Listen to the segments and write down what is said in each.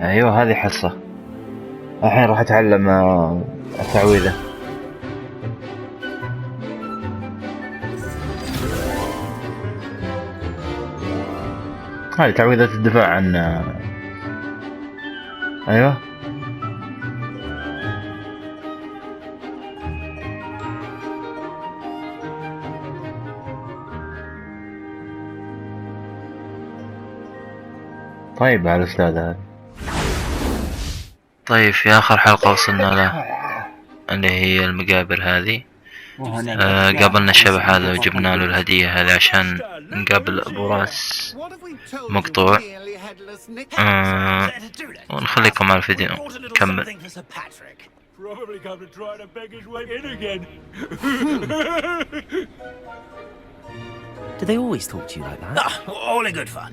ايوه هذه حصة. الحين راح اتعلم التعويذة. هذه تعويذة الدفاع عن ايوه. طيب على الأستاذ هذا. طيب في آخر حلقة وصلنا له اللي هي المقابر هذه. قابلنا الشبح هذا وجبنا له الهدية هذه عشان نقابل أبو راس مقطوع. ونخليكم على الفيديو نكمل. Do they always talk to you like that? Oh, all in good fun.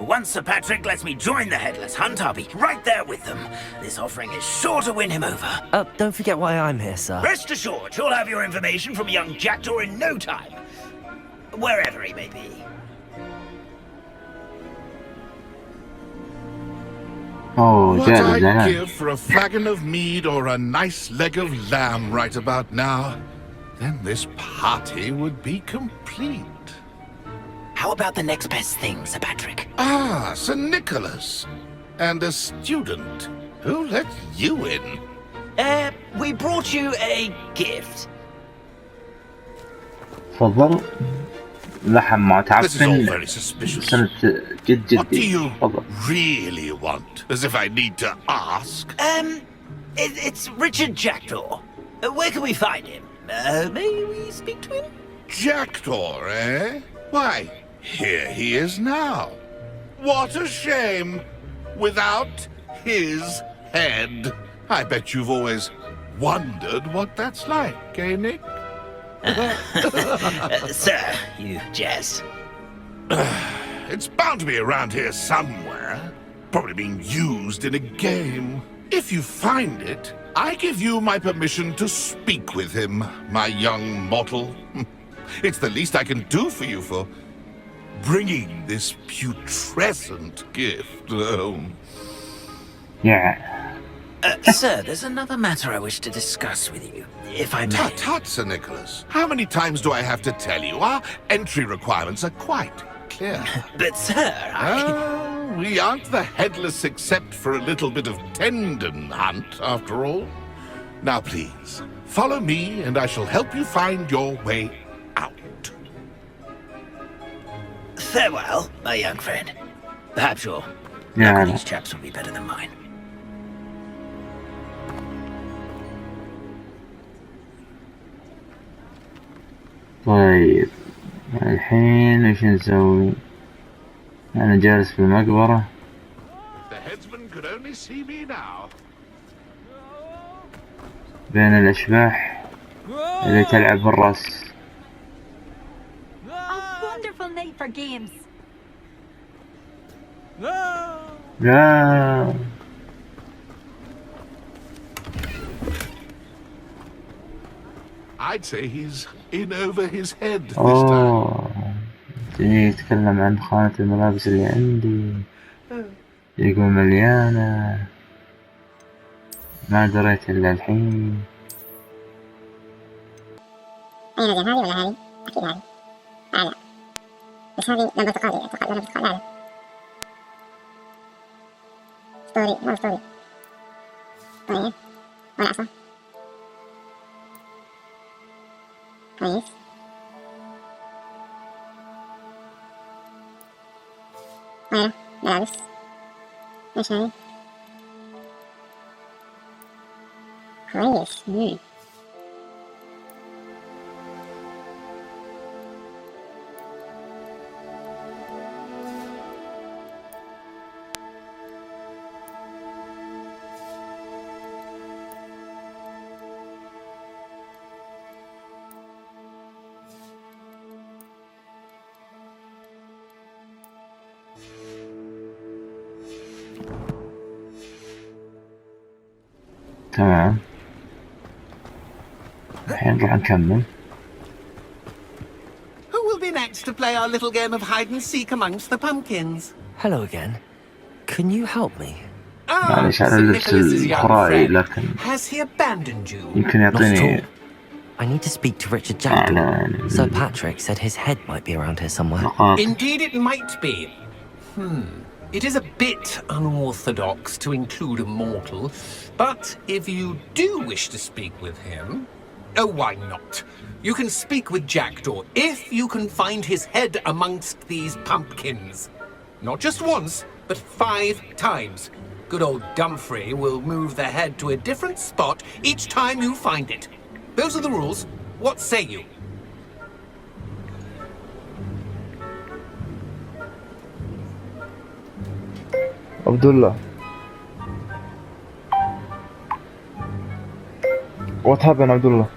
Once Sir Patrick lets me join the Headless Hunt, I'll be right there with them. This offering is sure to win him over. Don't forget why I'm here, sir. Rest assured, you'll have your information from young Jackdaw in no time. Wherever he may be. Oh, what I'd give for a flagon of mead or a nice leg of lamb right about now, then this party would be complete. How about the next best thing, Sir Patrick? Ah, Sir Nicholas. And a student. Who let you in? We brought you a gift. تفضل. لحم معتعفن. This is all very suspicious. جد What do you really want? As if I need to ask. It's Richard Jackdaw. Where can we find him? May we speak to him? Jackdaw, eh? Why, here he is now. What a shame. Without his head. I bet you've always wondered what that's like, eh, Nick? Sir, you jest. It's bound to be around here somewhere. Probably being used in a game. If you find it, I give you my permission to speak with him, my young mortal. It's the least I can do for you for bringing this putrescent gift home. Yeah. Sir, there's another matter I wish to discuss with you, if I may. Tut, tut, Sir Nicholas. How many times do I have to tell you? Our entry requirements are quite clear. But, sir, we aren't the Headless except for a little bit of tendon hunt, after all. Now, please, follow me and I shall help you find your way out. Farewell, my young friend. Perhaps your luck with these chaps will be better than mine. طيب الحين ايش نسوي؟ انا جالس في المقبرة. بين الاشباح اللي تلعب بالراس. لا I'd say he's in over his head this time. يتكلم عن خانة الملابس اللي عندي. يقول مليانة. ما دريت إلا الحين. أي نجم هذه ولا هذه؟ أكيد هذه. لا بس هذه لما تقالي لا اسطوري ما اسطوري. طيب ولا أصلا كويس. غيره ملابس. ايش هذي؟ كويس. تمام. الحين راح نكمل. Who will be next to play our little game of hide and seek amongst the pumpkins? Hello again. Can you help me? معليش على اللبس الخرائي لكن Has he abandoned you? يمكن يعطيني I need to speak to Richard Jackdaw. Sir Patrick said his head might be around here somewhere. نقاط. Indeed it might be. It is a bit unorthodox to include a mortal, but if you do wish to speak with him, oh, why not? You can speak with Jackdaw if you can find his head amongst these pumpkins. Not just once, but 5 times. Good old Dumfrey will move the head to a different spot each time you find it. Those are the rules. What say you? Abdullah. What happened, Abdullah?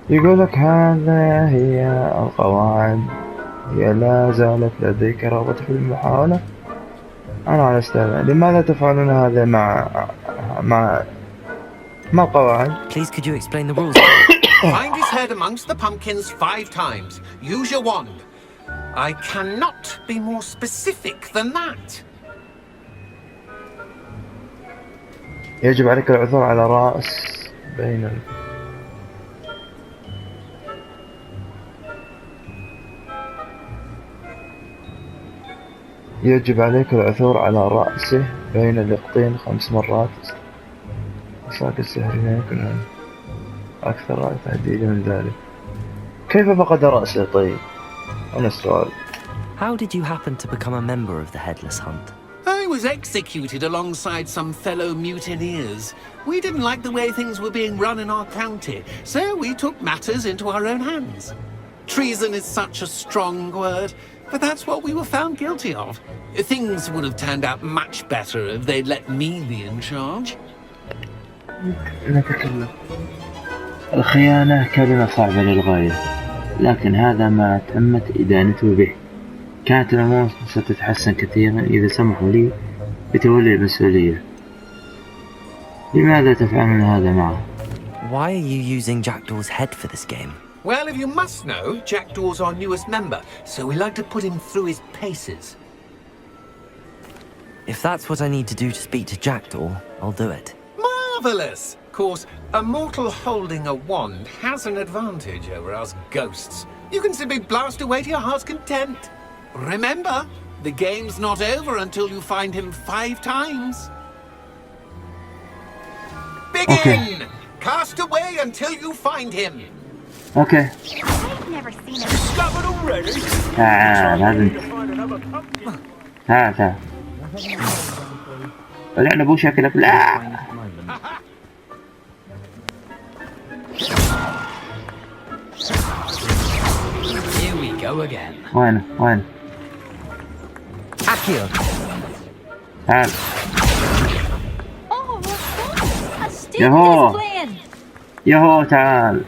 يقولك هذا هي القواعد، هي لا زالت لديك رغبة في المحاولة؟ أنا على استعداد. لماذا تفعلون هذا مع القواعد؟ Please, could you explain the rules? Find his head amongst the pumpkins 5 times. Use your wand. I cannot be more specific than that. يجب عليك العثور على رأس بين يجب عليك العثور على رأسه بين اليقطين 5 مرات. عصاك السحر لا يمكن أكثر تعديل من ذلك. كيف فقد رأسه طيب؟ أنا السؤال. How did you happen to become a member of the Headless Hunt? I was executed alongside some fellow mutineers. We didn't like the way things were being run in our county, so we took matters into our own hands. Treason is such a strong word, but that's what we were found guilty of. Things would have turned out much better if they'd let me be in charge. نتكلم. الخيانة كلمة صعبة للغاية، لكن هذا ما تمت إدانته به. كانت الأمور ستتحسن كثيرا إذا سمحوا لي بتولي المسؤولية. لماذا تفعلون هذا معه؟ Why are you using Jackdaw's head for this game? Well, if you must know, Jackdaw's our newest member, so we like to put him through his paces. If that's what I need to do to speak to Jackdaw, I'll do it. Marvellous! Of course, a mortal holding a wand has an advantage over us ghosts. You can simply blast away to your heart's content. Remember, the game's not over until you find him 5 times. Begin! Okay. Cast away until you find him. أوكي. I've never seen it. Discovered already? تعال هذا تعال طلعنا بو شكلك لا. Here we go again. وين Akio! تعال. Oh, what's that? A stupid Yo. plan. يهو تعال.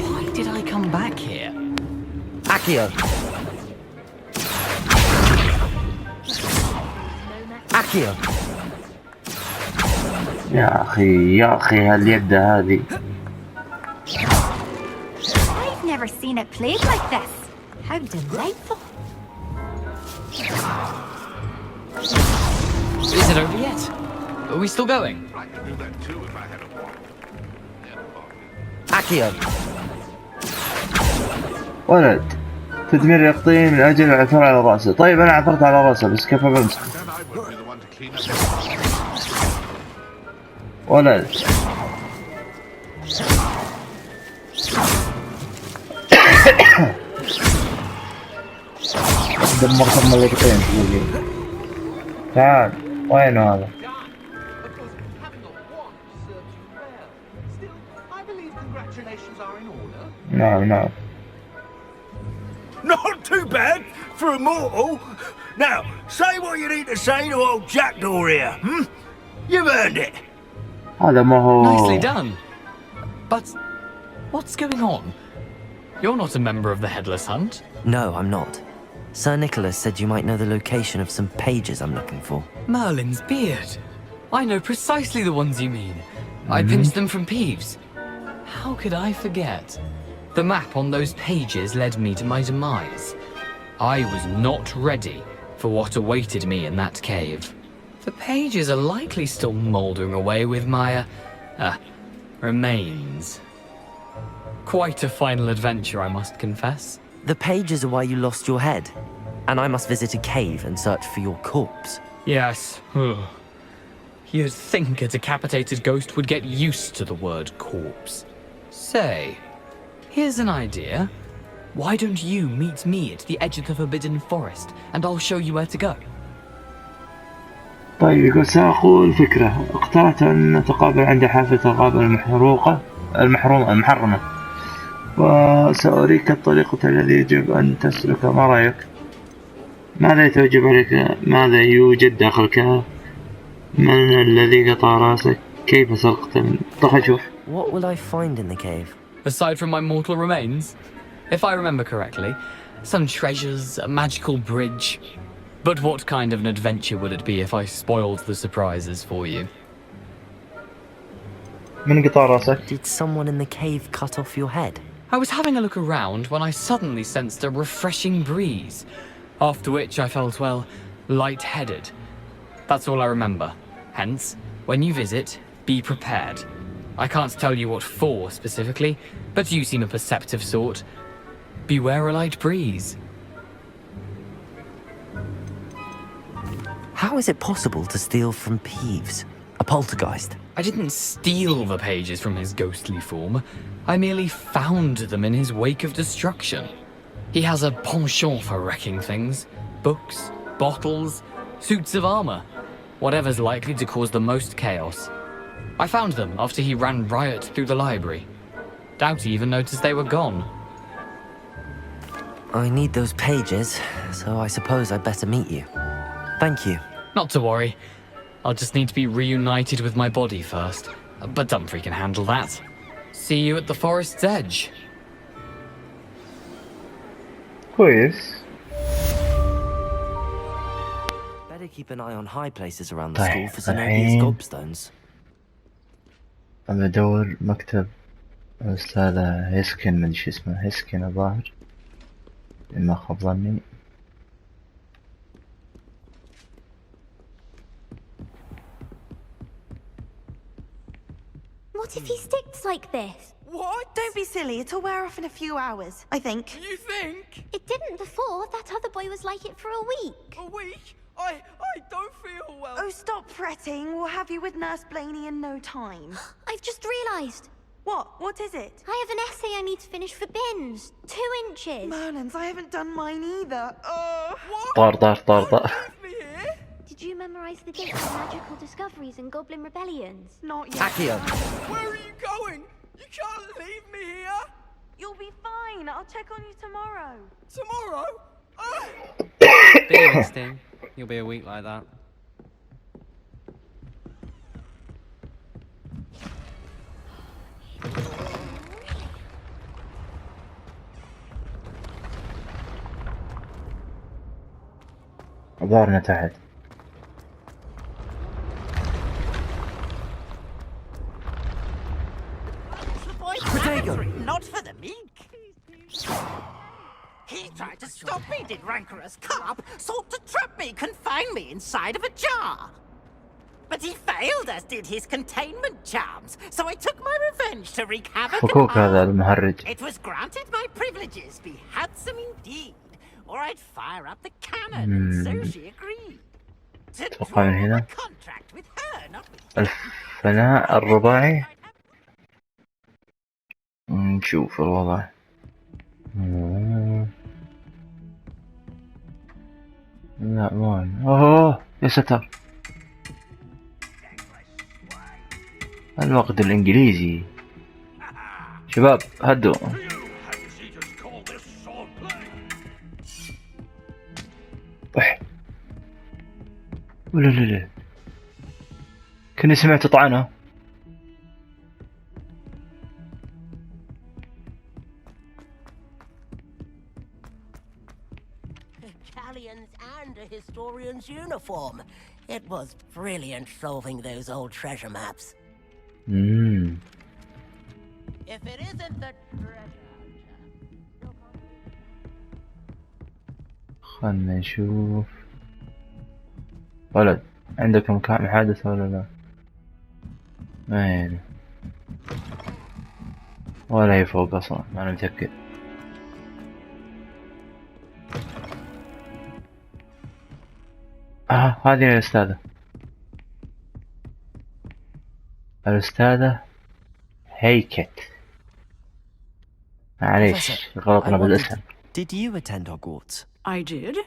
Why did I come back here? Akio! Akio! يا أخي هاليد هذه. I've never seen it played like this. How delightful. Is it over yet? Are we still going? I could do that too if I had a wand. Akio! ولد تدمير يقطين من أجل العثور على رأسه. طيب أنا عثرت على رأسه بس كيف بمسك؟ Then I would be the one to clean up. ولد دمرت الملكتين تقول لي. تعال وينه هذا؟ Because having a wand serves you well. Still, I believe congratulations are in order. نعم. Not too bad for a mortal. Now, say what you need to say to old Jackdaw here, hmm? You've earned it. هذا ما هو. Nicely done. But what's going on? You're not a member of the Headless Hunt. No, I'm not. Sir Nicholas said you might know the location of some pages I'm looking for. Merlin's beard. I know precisely the ones you mean. I pinched them from Peeves. How could I forget? The map on those pages led me to my demise. I was not ready for what awaited me in that cave. The pages are likely still mouldering away with my, remains. Quite a final adventure, I must confess. The pages are why you lost your head, and I must visit a cave and search for your corpse. Yes. You'd think a decapitated ghost would get used to the word corpse. Say, here's an idea. Why don't you meet me at the edge of the Forbidden Forest, and I'll show you where to go? طيب يقول سأقول فكرة. اقترحت أن نتقابل عند حافة الغابة المحرمة وسأريك الطريقة الذي يجب أن تسلك. ما رأيك؟ ماذا يتوجب عليك؟ ماذا يوجد داخل الكهف؟ من الذي قطع راسك؟ كيف سرقت؟ دخل شوف. What will I find in the cave? Aside from my mortal remains, if I remember correctly, some treasures, a magical bridge. But what kind of an adventure would it be if I spoiled the surprises for you? من قطع راسك؟ Did someone in the cave cut off your head? I was having a look around when I suddenly sensed a refreshing breeze, after which I felt, well, lightheaded. That's all I remember. Hence, when you visit, be prepared. I can't tell you what for specifically, but you seem a perceptive sort. Beware a light breeze. How is it possible to steal from Peeves? A poltergeist? I didn't steal the pages from his ghostly form. I merely found them in his wake of destruction. He has a penchant for wrecking things. Books, bottles, suits of armor. Whatever's likely to cause the most chaos. I found them after he ran riot through the library. Doubt he even noticed they were gone. I need those pages, so I suppose I'd better meet you. Thank you. Not to worry. I'll just need to be reunited with my body first. But Dumfries can handle that. See you at the forest's edge. كويس. Better keep an eye on high places around the school for Zenobia's الحين gobstones. أنا أدور مكتب الأستاذة هيسكن، من شو اسمه، هيسكن الظاهر إن ما خاب ظني. What if he sticks like this? What? Don't be silly. It'll wear off in a few hours, I think. You think? It didn't before. That other boy was like it for a week. A week? I don't feel well. Oh, stop fretting. We'll have you with Nurse Blaney in no time. I've just realised. What? What is it? I have an essay I need to finish for bins. 2 inches. Merlins, I haven't done mine either. What? طار. Leave me here? Did you memorise the dates of magical discoveries and goblin rebellions? Not yet. Accio! Where are you going? You can't leave me here. You'll be fine. I'll check on you tomorrow. Tomorrow? Be honest, you'll be a week like that. ظهرنا تحت. Not for the meek. He tried to stop me, did rancorous carp. Sought to trap me, confine me inside of a jar. But he failed, as did his containment charms. So I took my revenge to wreak havoc and فكوك هذا harm. المهرج. It was granted my privileges be handsome indeed, or I'd fire up the cannon, and so she agreed. To أتوقع من هنا draw a contract with her, not with الفناء الرباعي. نشوف الوضع. لا مان. اوه يا ستر. الوقت الانجليزي. شباب هدوا. لا كني سمعت طعنه. historian's uniform. It was brilliant solving those old treasure maps. If it isn't the treasure... خلنا نشوف. ولد عندك مكان محادثة ولا لا؟ ما يعني ولا هي فوق اصلا، ما انا متأكد. هذه الأستاذة. الأستاذة هيكت. معليش غلطنا بالاسم. Did you attend Hogwarts? I did.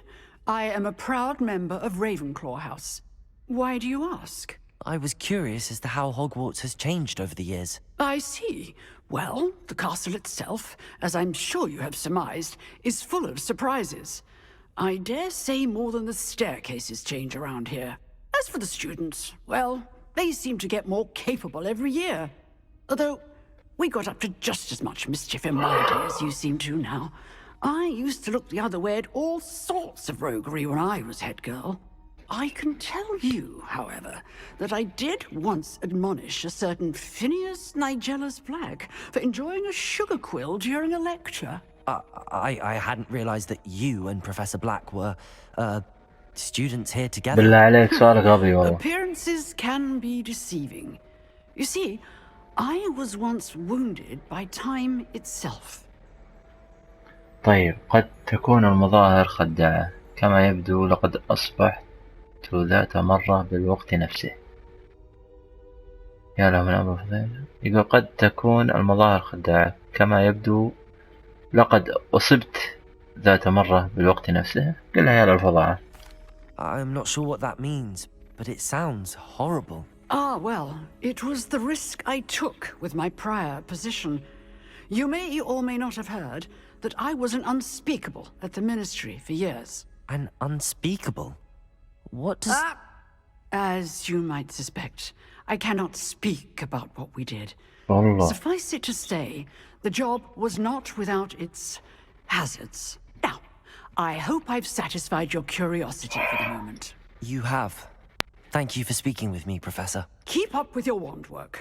I am a proud member of Ravenclaw House. Why do you ask? I was curious as to how Hogwarts has changed over the years. I see. Well, the castle itself, as I'm sure you have surmised, is full of surprises. I dare say more than the staircases change around here. As for the students, well, they seem to get more capable every year. Although, we got up to just as much mischief in my day as you seem to now. I used to look the other way at all sorts of roguery when I was head girl. I can tell you, however, that I did once admonish a certain Phineas Nigellus Black for enjoying a sugar quill during a lecture. I hadn't realized that you and Professor Black were, students here together. بالله عليك سؤالك غبي والله. Appearances can be deceiving. You see, I was once wounded by time itself. طيب قد تكون المظاهر خداعة، كما يبدو لقد أصبحت ذات مرة بالوقت نفسه. يا له من أمر فضيل. يقول قد تكون المظاهر خداعة، كما يبدو لقد أصبت ذات مرة بالوقت نفسه. قلها يا للفظاعة. I'm not sure what that means, but it sounds horrible. Well, it was the risk I took with my prior position. You may or may not have heard that I was an unspeakable at the Ministry for years. An unspeakable? What does... As you might suspect, I cannot speak about what we did. Allah. Suffice it to say, the job was not without its hazards. Now, I hope I've satisfied your curiosity for the moment. You have. Thank you for speaking with me, Professor. Keep up with your wand work.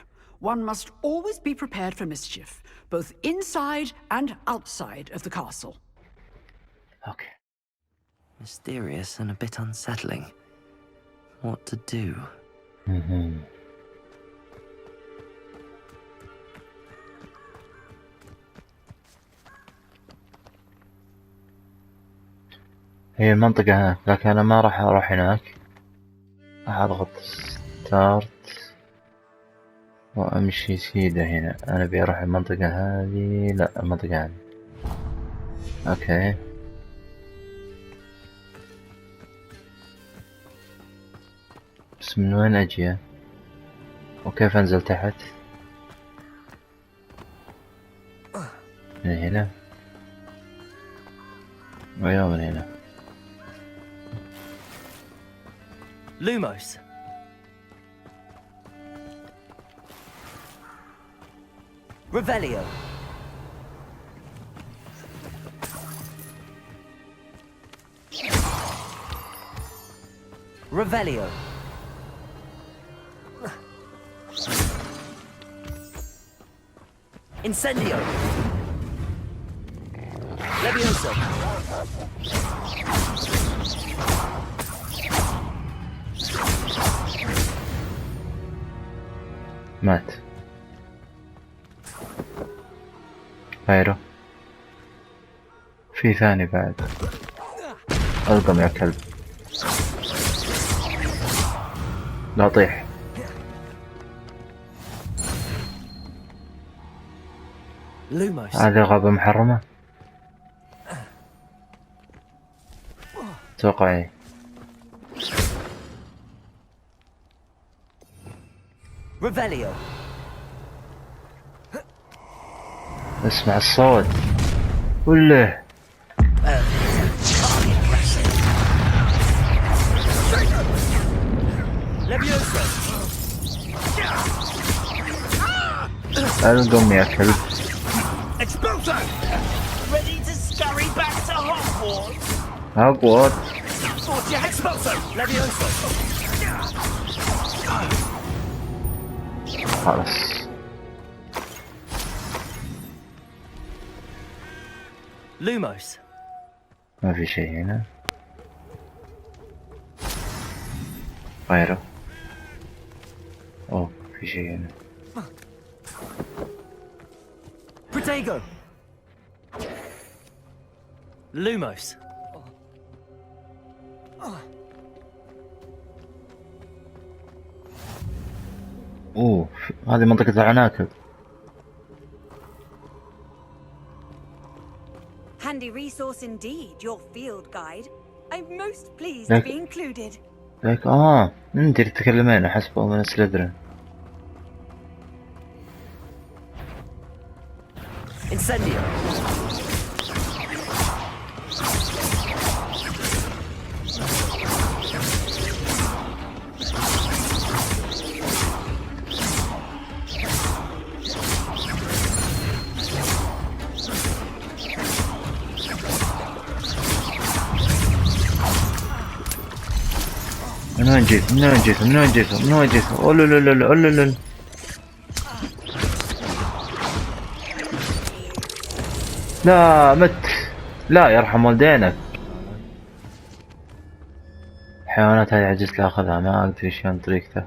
One must always be prepared for mischief, both inside and outside of the castle. Okay. Mysterious and a bit unsettling. What to do? هي المنطقة هناك، لكن أنا ما راح أروح هناك. راح أضغط ستارت وأمشي سيدة هنا. أنا أبي أروح المنطقة هذه. لا، المنطقة هذه. أوكي. بس من وين أجي؟ وكيف أنزل تحت؟ من هنا؟ أيوة من هنا. Lumos. Revelio. Revelio. Incendio. Levioso. مات. غيره. في ثاني بعد. القم يا كلب. لا طيح. هذه غابة محرمة. توقعي. Revelio. اسمع الصوت. وله. Levioso. القم يا كلب. Expulso! Ready to scurry back to Hogwarts? Hogwarts. Fortia Expulso! خلاص Lumos. ما في شيء هنا غيره. اوه في شيء هنا. Protego. Lumos. اوه هذه منطقة العناكب. Handy resource indeed, your field guide. I'm most pleased to be included. لك انت اللي تتكلمين احسبه من سليذرين. Incendio. من وين جيت؟ من وين جيت؟ من وين جيت؟ من وين جيت؟ أولولولولولولول. لا مت. لا يرحم والدينك. الحيوانات هذه عجزت لاخذها، ما ادري شلون طريقته.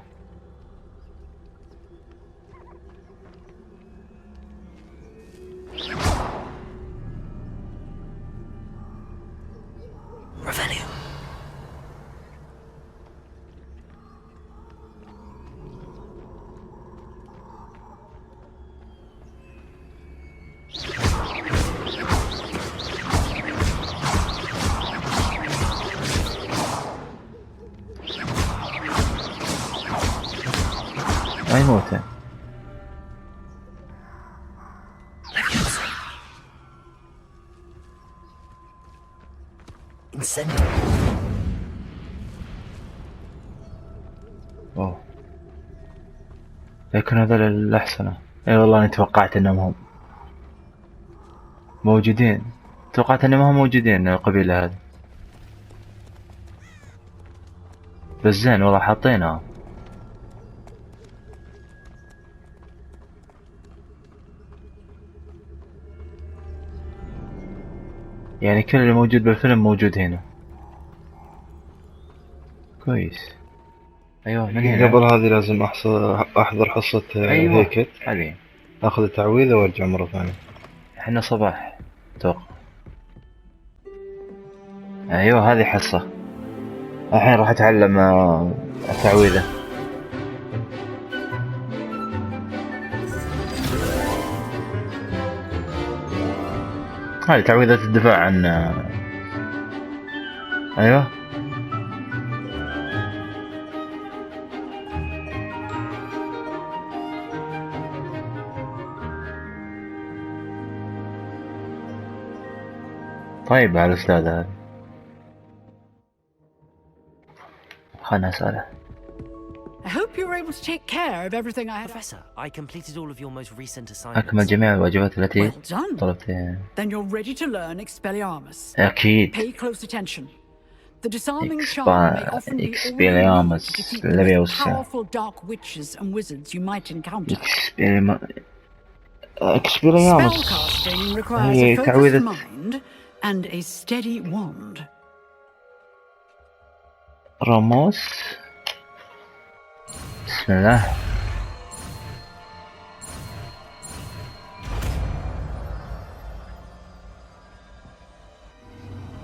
ما يموت. اوه لكن هذول الأحسنة. اي والله اني توقعت انهم هم موجودين. توقعت انهم هم موجودين القبيلة هذه. بس زين والله حاطينها. يعني كل اللي موجود بالفيلم موجود هنا. كويس. ايوه من هنا. قبل هذه لازم احضر حصة هيكت. هذه اخذ التعويذة وارجع مرة ثانية. احنا صباح اتوقع. ايوه هذه حصة. الحين راح اتعلم التعويذة. هذه تعويذة الدفاع عن ايوه طيب على الأستاذ هذا خلنا أسأله. I hope you were able to take care of everything I have. Professor, I completed all of your most recent assignments. أكمل جميع الواجبات التي Well done. طلبتها. Then you're ready to learn Expelliarmus. أكيد. Pay close attention. The disarming charm may often be all you need to defeat the most powerful dark witches and wizards you might encounter. Spellcasting requires a focused mind and a steady wand. راموس. بسم الله.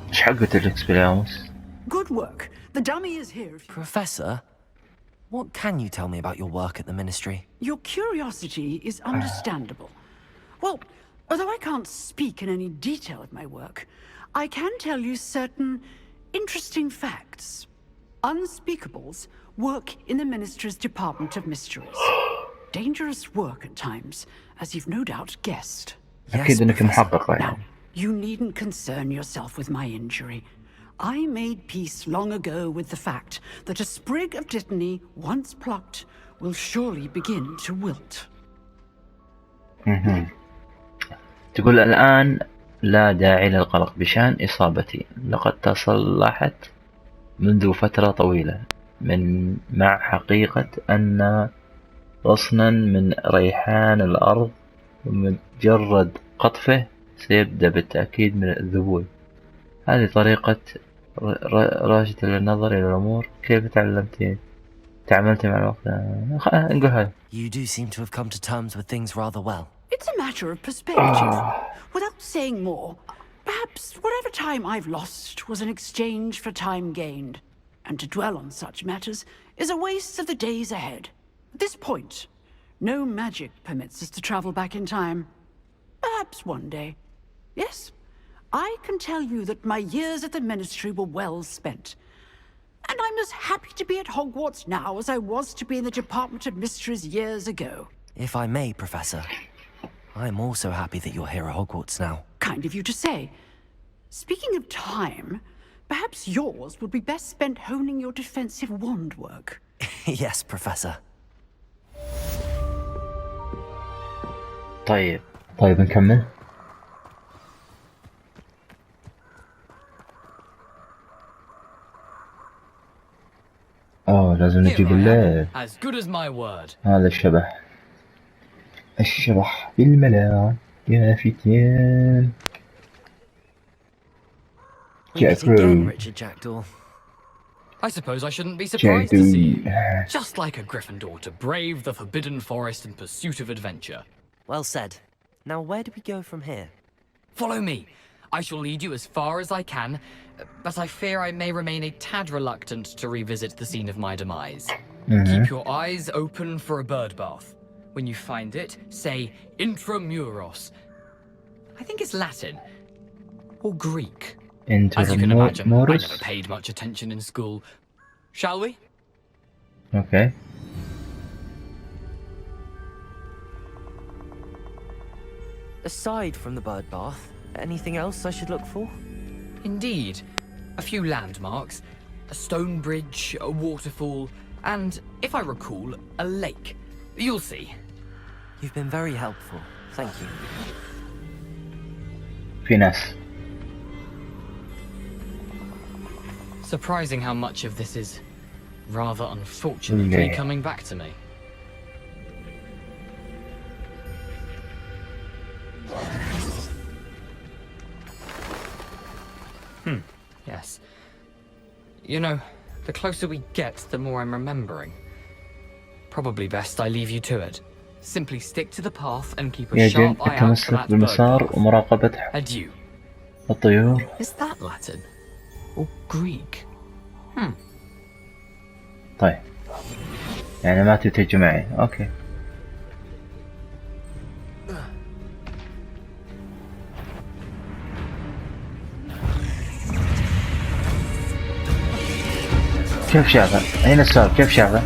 ايش حقة الإكسبيلياموس؟ Good work. The dummy is here. Professor, what can you tell me about your work at the Ministry? Your curiosity is understandable. Well, although I can't speak in any detail of my work, I can tell you certain interesting facts. Unspeakables work in the Ministry's Department of Mysteries. Dangerous work at times, as you've no doubt guessed. أكيد إنك محقق. Now, you needn't concern yourself with my injury. I made peace long ago with the fact that a sprig of dittany, once plucked, will surely begin to wilt. تقول الآن لا داعي للقلق بشأن إصابتي، لقد تصلحت منذ فترة طويلة مع حقيقة أن غصنا من ريحان الأرض ومجرد قطفه سيبدأ بالتأكيد من الذبول. هذه طريقة راشدة للنظر إلى الأمور. كيف تعاملت مع الوقت؟ نقول هذا. You do seem to have come to terms with things rather well. It's a matter of perspective. Without saying more, perhaps whatever time I've lost was an exchange for time gained. And to dwell on such matters is a waste of the days ahead. At this point, no magic permits us to travel back in time. Perhaps one day. Yes, I can tell you that my years at the Ministry were well spent. And I'm as happy to be at Hogwarts now as I was to be in the Department of Mysteries years ago. If I may, Professor, I'm also happy that you're here at Hogwarts now. Kind of you to say. Speaking of time, perhaps yours would be best spent honing your defensive wand work. Yes, Professor. طيب نكمل. لازم نجيب الليل. As good as my word. هذا الشبح بالملاعب يا فتيان. I suppose I shouldn't be surprised to see you. Just like a Gryffindor to brave the forbidden forest in pursuit of adventure. Well said. Now where do we go from here? Follow me. I shall lead you as far as I can, but I fear I may remain a tad reluctant to revisit the scene of my demise. Keep your eyes open for a bird bath. When you find it, say intramuros. I think it's Latin. Or Greek. As you can imagine, I never paid much attention in school. Shall we? Okay. Aside from the bird bath, anything else I should look for? Indeed. A few landmarks, a stone bridge, a waterfall, and, if I recall, a lake. You'll see. You've been very helpful. Thank you. في ناس. Surprising how much of this is rather unfortunately coming back to me. Yes. You know, the closer we get, the more I'm remembering. Probably best I leave you to it. Simply stick to the path and keep a sharp eye out for that bird. Adieu. الطيور. Is that Latin? Or Greek? طيب. يعني ما تتجي معي. اوكي. كيف شافه؟ أين السؤال؟ كيف شافه؟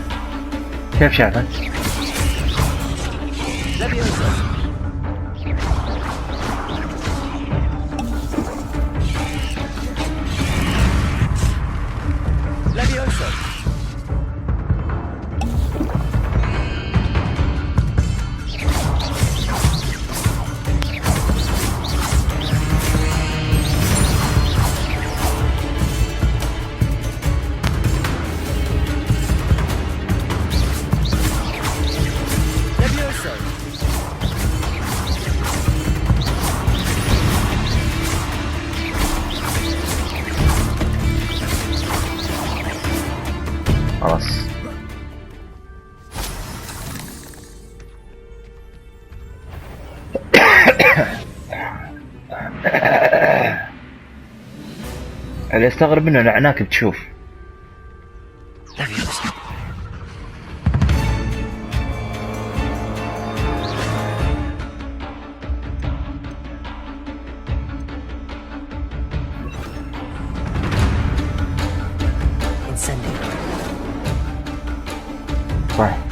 خلاص. اللي استغرب انه نعناك بتشوف. صح.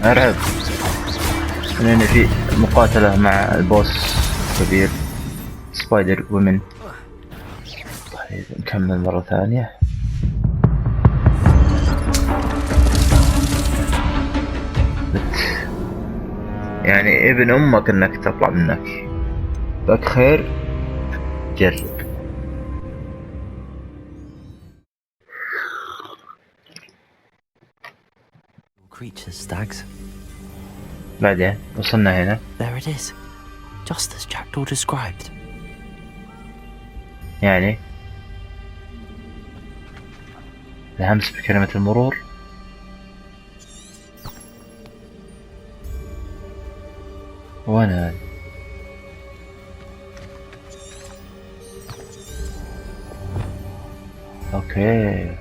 ارعب لان في مقاتلة مع البوس كبير سبايدر وومن. طيب نكمل مرة ثانية. يعني ابن امك انك تطلع منك، لك خير جرب. Creatures, stags. بعدين وصلنا هنا. There it is, just as Jackdaw described. يعني الهمس بكلمة المرور. وانا اوكي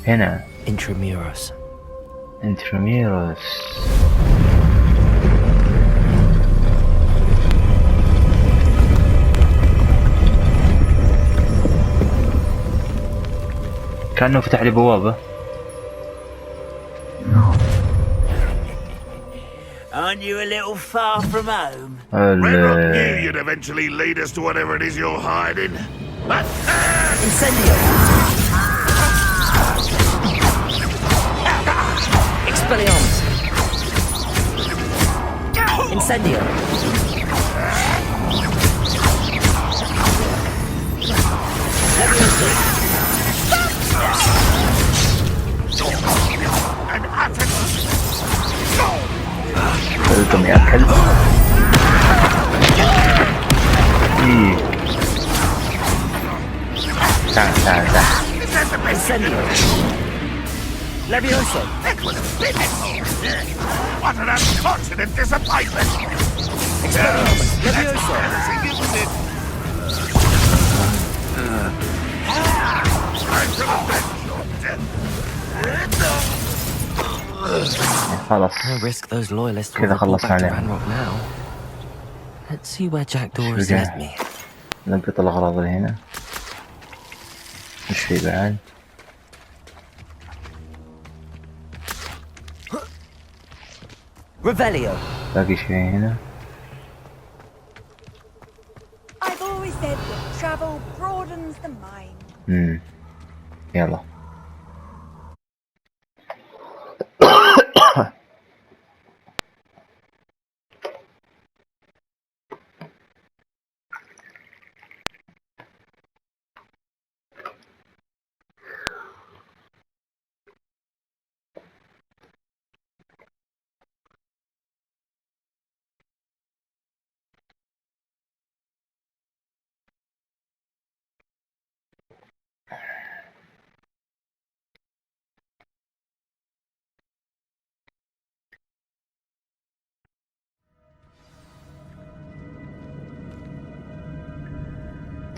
هنا Intramuros. كأنه فتح لي بوابة. Aren't you a little far from home? Redrock knew you'd eventually lead us to whatever it is you're hiding. Incendio! Expelliarmus! Incendio! قلتم يا كلب. تعال تعال تعال. Incendio! Levioso! What an unfortunate disappointment! Expelliarmus! Levioso! خلاص No risk those loyalists will كذا report خلصنا back to عليه. Ranrock now. Let's see where Jackdaw has شو led me. نلقط الأغراض اللي هنا. مش في بعد. Revelio! باقي شيء هنا. I've always said that travel broadens the mind. يلا.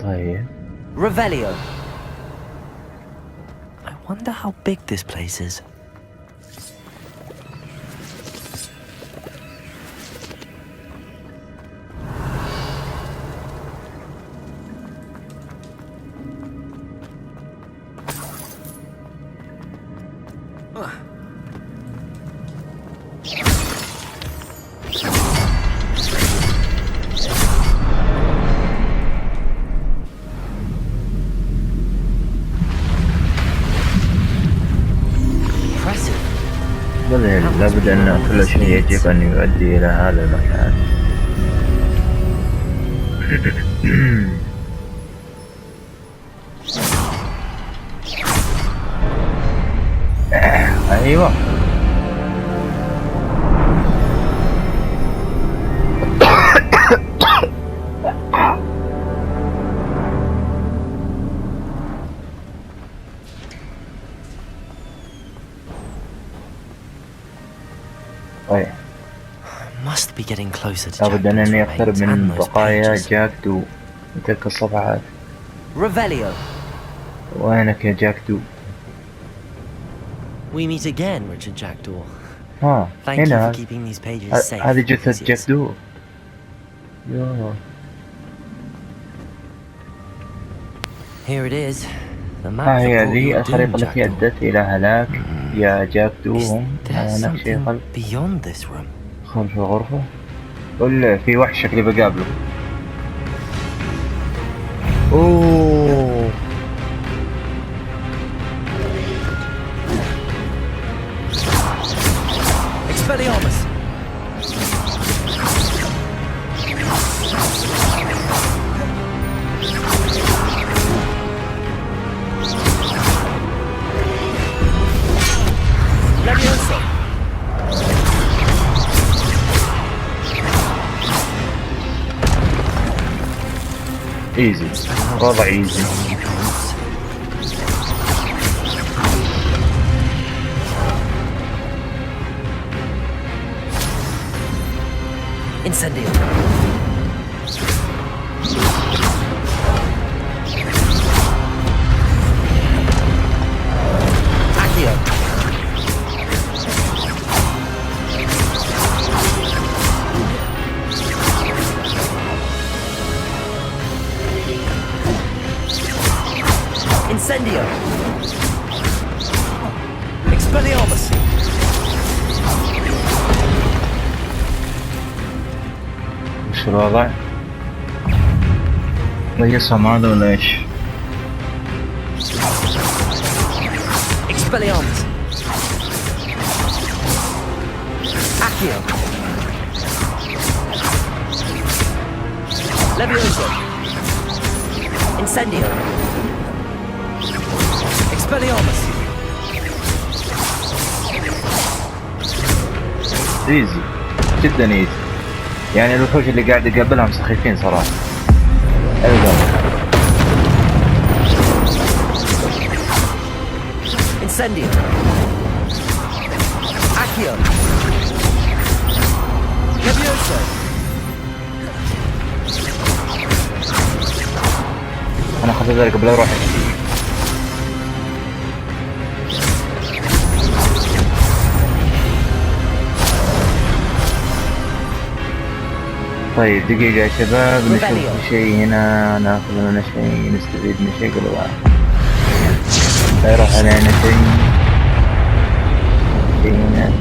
طيب. Revelio! I wonder how big this place is. لابد أن كل شيء يجب أن يؤدي إلى هذا المكان. أيوة. Must be getting closer to لابد أنني أقترب Jackdaw's من remains and those بقايا pages. جاكدو من تلك الصفحات. Revelio! وينك يا جاكدو؟ We meet again, Richard Jackdaw. Thank you هنا for keeping these pages safe. هذه for جثة Odysseus. جاكدو. يوه. Here it is, The map ها هي that brought ذي your الخريطة doom, التي Jackdaw. أدت إلى هلاك يا جاكدو. Is هم there على نفس something خلف beyond this room? خلف الغرفة. قل في وحش شكلي بقابله. أوه Expelliarmus! Leviosa! ايزي وضع ايزي. Incendio! Accio! Incendio! Expelliarmus! وش الوضع؟ ريسهم هذا ولا ايش؟ Expelliarmus! Accio! Leviosa! Incendio! Expelliarmus! ايزي جدا ايزي. يعني الوحوش اللي قاعد يقابلهم سخيفين صراحة. أيضا Incendio! Accio! Leviosa! أنا أخذ ذلك قبل أروح. طيب دقيقة يا شباب، نشوف شيء هنا، ناخذ لنا شيء، نستفيد من شيء قبل لا يروح علينا شيء هنا.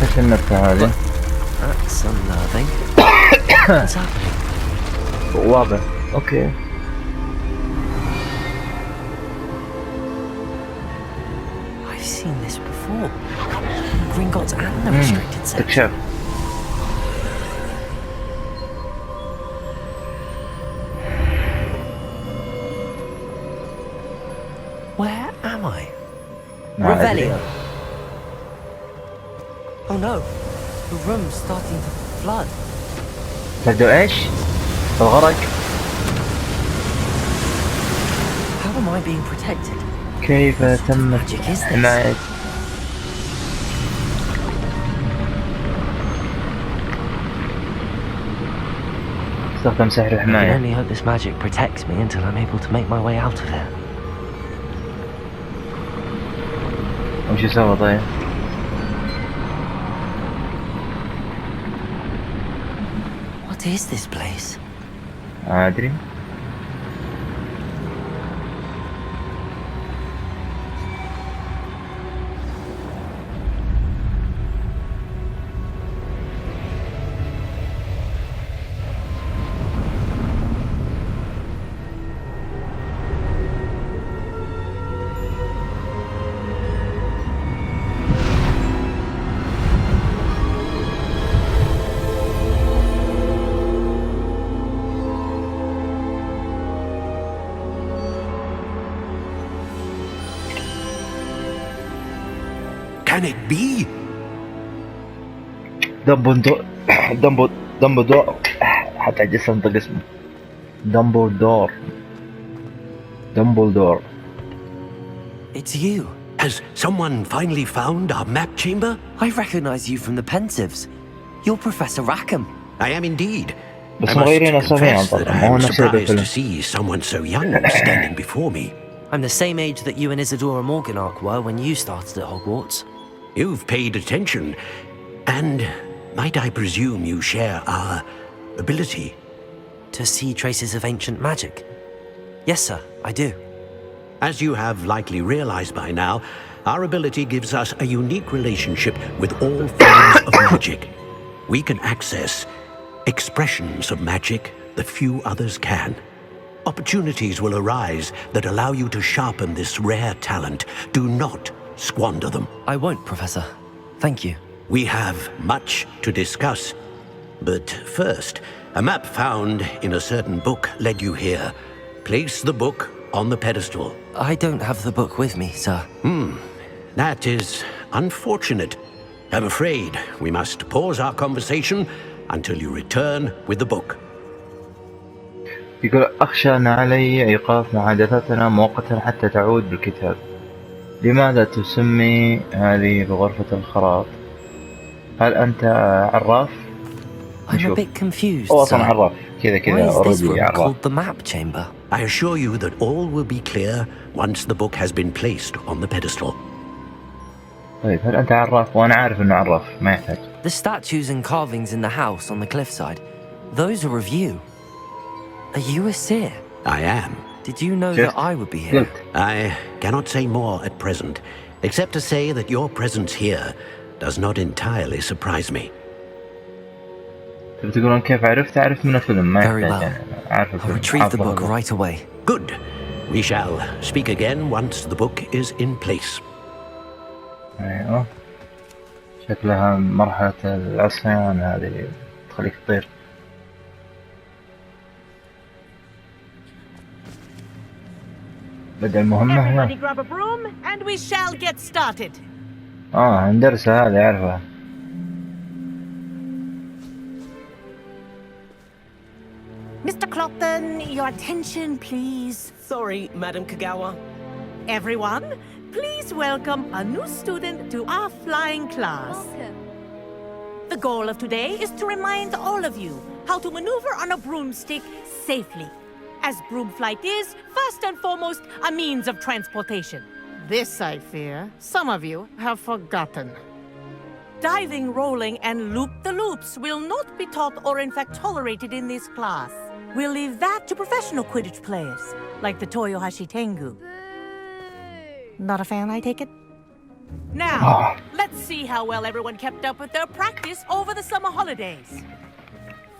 ايش النبتة هذه؟ That's unnerving. What's happening? واضح. اوكي. I've seen this before. Gringotts and the restricted section. استكشاف. Where am I? ما أدري. Revelio. Oh no, the room's starting to flood. تبدو ايش؟ الغرق. How am I being protected? كيف تم Magic is this? حماية؟ استخدم سحر I can الحماية. only hope this magic protects me until I'm able to make my way out of here. وش يسوي طيب؟ What is this place? ما أدري. Can it be? دمبلدور حتى عجزت انطق اسمه. دمبلدور. It's you. Has someone finally found our map chamber? I recognize you from the Pensieves. You're Professor Rackham. I am indeed. بس I must مغيرين اساميهم confess that طبعا. I ما هو am نفس surprised to الفيلم. see someone so young standing before me. I'm the same age that you and Isadora Morganark were when you started at Hogwarts. You've paid attention, and might I presume you share our ability? to see traces of ancient magic? Yes, sir, I do. As you have likely realized by now, our ability gives us a unique relationship with all forms of magic. We can access expressions of magic that few others can. Opportunities will arise that allow you to sharpen this rare talent. Do not squander them. I won't, Professor. Thank you. We have much to discuss. But first, a map found in a certain book led you here. Place the book on the pedestal. I don't have the book with me, sir. That is unfortunate. I'm afraid we must pause our conversation until you return with the book. يقول أخشى أن علي إيقاف محادثتنا مؤقتا حتى تعود بالكتاب. لماذا تسمي هذه بغرفة الخراط؟ هل أنت عراف؟ I'm a bit confused, أو أصلا sir. عراف كذا Why is this room عراف. called the map chamber? I assure you that all will be clear once the book has been placed on the pedestal. طيب هل أنت عراف؟ وأنا عارف إنه عراف ما يحتاج. The statues and carvings in the house on the cliffside, those are of you. Are you a seer? I am. Did you know that I would be here? I cannot say more at present, except to say that your presence here does not entirely surprise me. تقولون كيف عرفت؟ أعرف من الفيلم ما Very يحتاج. well. أعرف I'll الفيلم. retrieve the book right away. Good. We shall speak again once the book is in place. أيوه. شكلها مرحلة العصيان هذه تخليك تطير. بدأ المهمة هنا. Everybody grab a broom and we shall get started. هندرسها هذه أعرفها. Mr. Clopton, your attention, please. Sorry, Madam Kagawa. Everyone, please welcome a new student to our flying class. Welcome. The goal of today is to remind all of you how to maneuver on a broomstick safely, as broom flight is, first and foremost, a means of transportation. This, I fear, some of you have forgotten. Diving, rolling, and loop-the-loops will not be taught or in fact tolerated in this class. We'll leave that to professional Quidditch players, like the Toyohashi Tengu. Not a fan, I take it? Now, let's see how well everyone kept up with their practice over the summer holidays.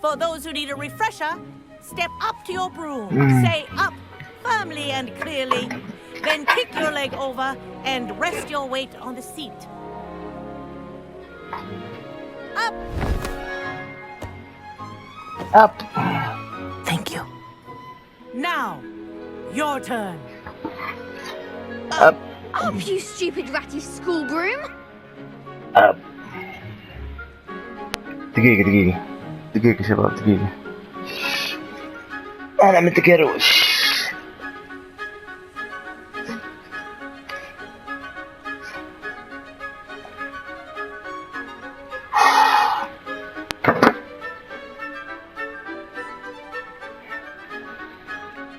For those who need a refresher, step up to your broom, say up firmly and clearly, then kick your leg over and rest your weight on the seat. Up! Up! Thank you. Now, your turn. Up! Up, you stupid ratty school broom! Up! دقيقة شباب دقيقة. أنا متكروش.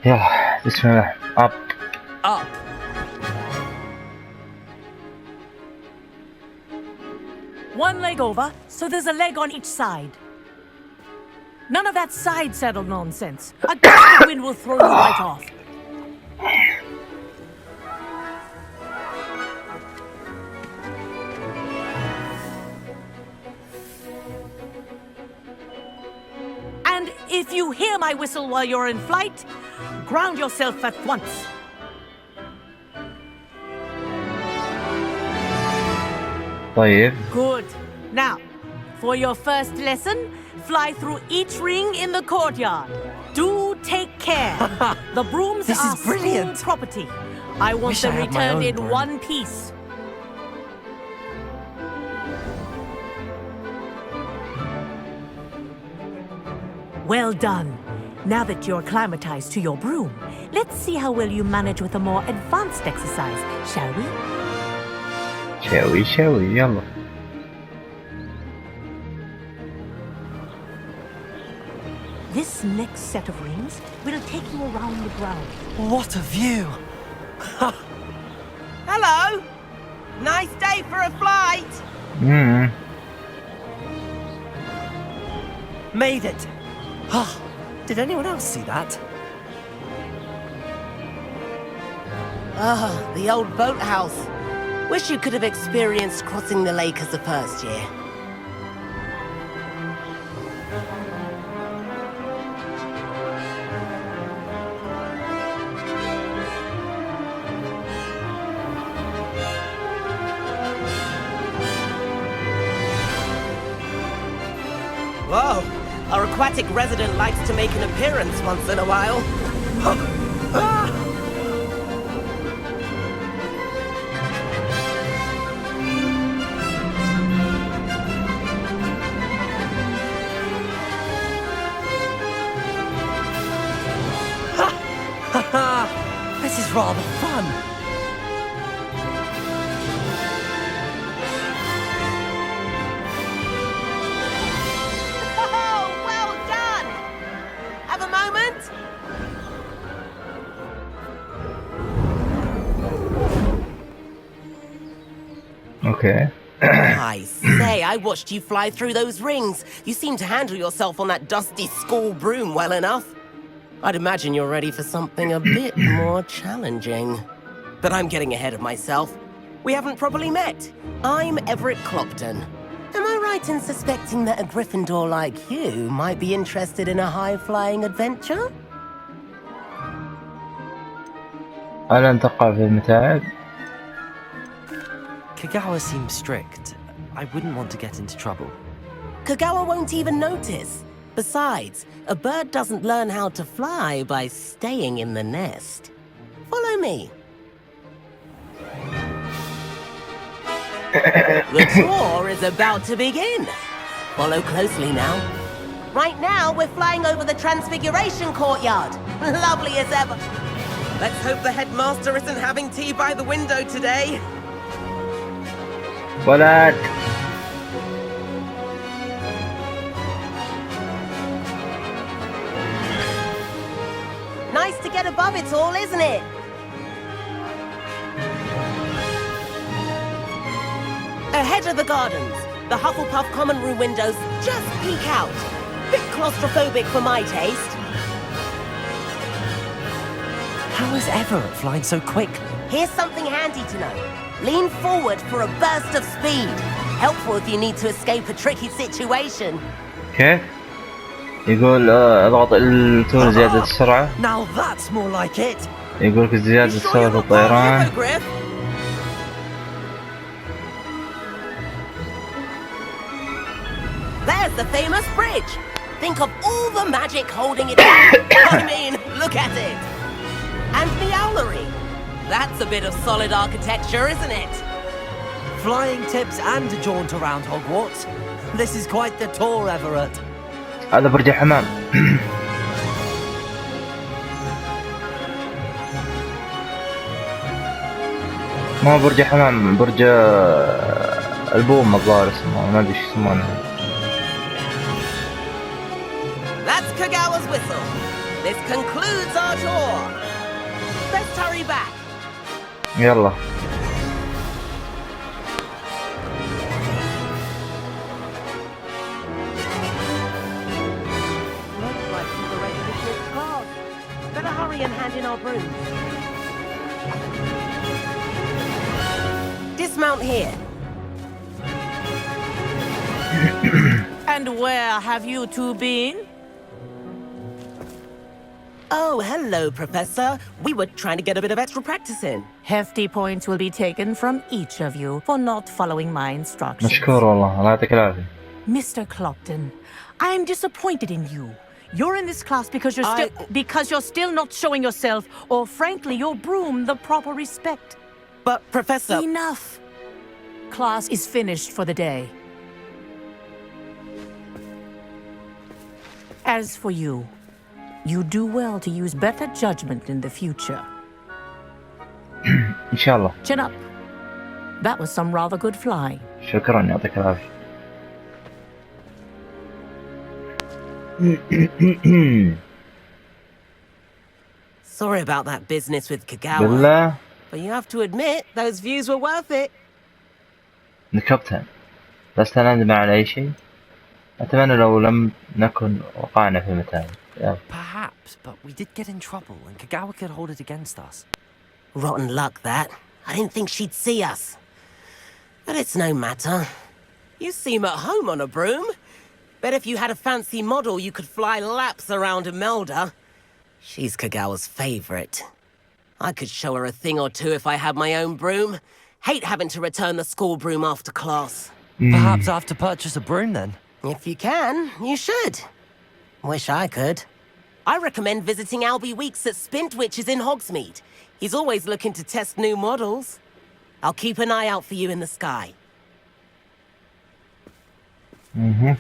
يلا بسم الله. Up. Up. One leg over, so there's a leg on each side. None of that side saddle nonsense. A gust of wind will throw you right off. And if you hear my whistle while you're in flight, ground yourself at once. طيب. Good. Now, for your first lesson, fly through each ring in the courtyard. Do take care. The brooms This are is brilliant. school property. I want Wish I them had my returned own in broom. one piece. Well done. Now that you're acclimatized to your broom, let's see how well you manage with a more advanced exercise, shall we? شاوي يلا. This next set of rings will take you around the ground. What a view! Hello! Nice day for a flight! Made it! Did anyone else see that? Ah, the old boathouse. Wish you could have experienced crossing the lake as a first year. Whoa! Our aquatic resident likes to make an appearance once in a while. This is rather fun. Oh, well done! Have a moment? Okay. I say, I watched you fly through those rings. You seem to handle yourself on that dusty school broom well enough. I'd imagine you're ready for something a bit more challenging. But I'm getting ahead of myself. We haven't properly met. I'm Everett Clopton. Am I right in suspecting that a Gryffindor like you might be interested in a high-flying adventure? أنا أنتقع في المتاعب. Kagawa seems strict. I wouldn't want to get into trouble. Kagawa won't even notice. Besides, a bird doesn't learn how to fly by staying in the nest. Follow me. The tour is about to begin. Follow closely now. Right now, we're flying over the Transfiguration Courtyard. Lovely as ever. Let's hope the headmaster isn't having tea by the window today. ولد. Nice to get above it all, isn't it? Ahead of the gardens, the Hufflepuff common room windows just peek out. Bit claustrophobic for my taste. How is Everett flying so quickly? Here's something handy to know. Lean forward for a burst of speed. Helpful if you need to escape a tricky situation. كيف؟ يقول اضغط التون زيادة السرعة. Now that's more like it. يقول لك زيادة سرعة الطيران. There's the famous bridge. Think of all the magic holding it down. I mean, look at it. And the owlery. That's a bit of solid architecture, isn't it? Flying tips and a jaunt around Hogwarts. This is quite the tour, Everett. هذا برج حمام. ما هو برج حمام، برج البوم الظاهر اسمه، ما ادري ايش يسمونه. That's Kagawa's whistle. This concludes our tour. Let's hurry back. يلا. Looks like we're ready to switch cars. Better hurry and hand in our brooms. Dismount here. And where have you two been? Oh, hello, Professor. We were trying to get a bit of extra practice in. Hefty points will be taken from each of you for not following my instructions. مشكور والله، الله يعطيك العافية. Mr. Clopton, I am disappointed in you. You're in this class because you're still not showing yourself, or frankly, your broom, the proper respect. But, Professor... Enough. Class is finished for the day. As for you, you do well to use better judgment in the future. إن شاء الله. Chin up. That was some rather good flying. شكرا، يعطيك العافية. Sorry about that business with Kagawa. بالله. But you have to admit, those views were worth it. كابتن، لست نندم على أي شيء. أتمنى لو لم نكن وقعنا في متاعب. Yeah. Perhaps, but we did get in trouble, and Kagawa could hold it against us. Rotten luck, that. I didn't think she'd see us. But it's no matter. You seem at home on a broom. Bet if you had a fancy model, you could fly laps around Imelda. She's Kagawa's favorite. I could show her a thing or two if I had my own broom. Hate having to return the school broom after class. Perhaps I have to purchase a broom then? If you can, you should. Wish I could. I recommend visiting Albie Weeks at Spintwitches in Hogsmeade. He's always looking to test new models. I'll keep an eye out for you in the sky. Mhm.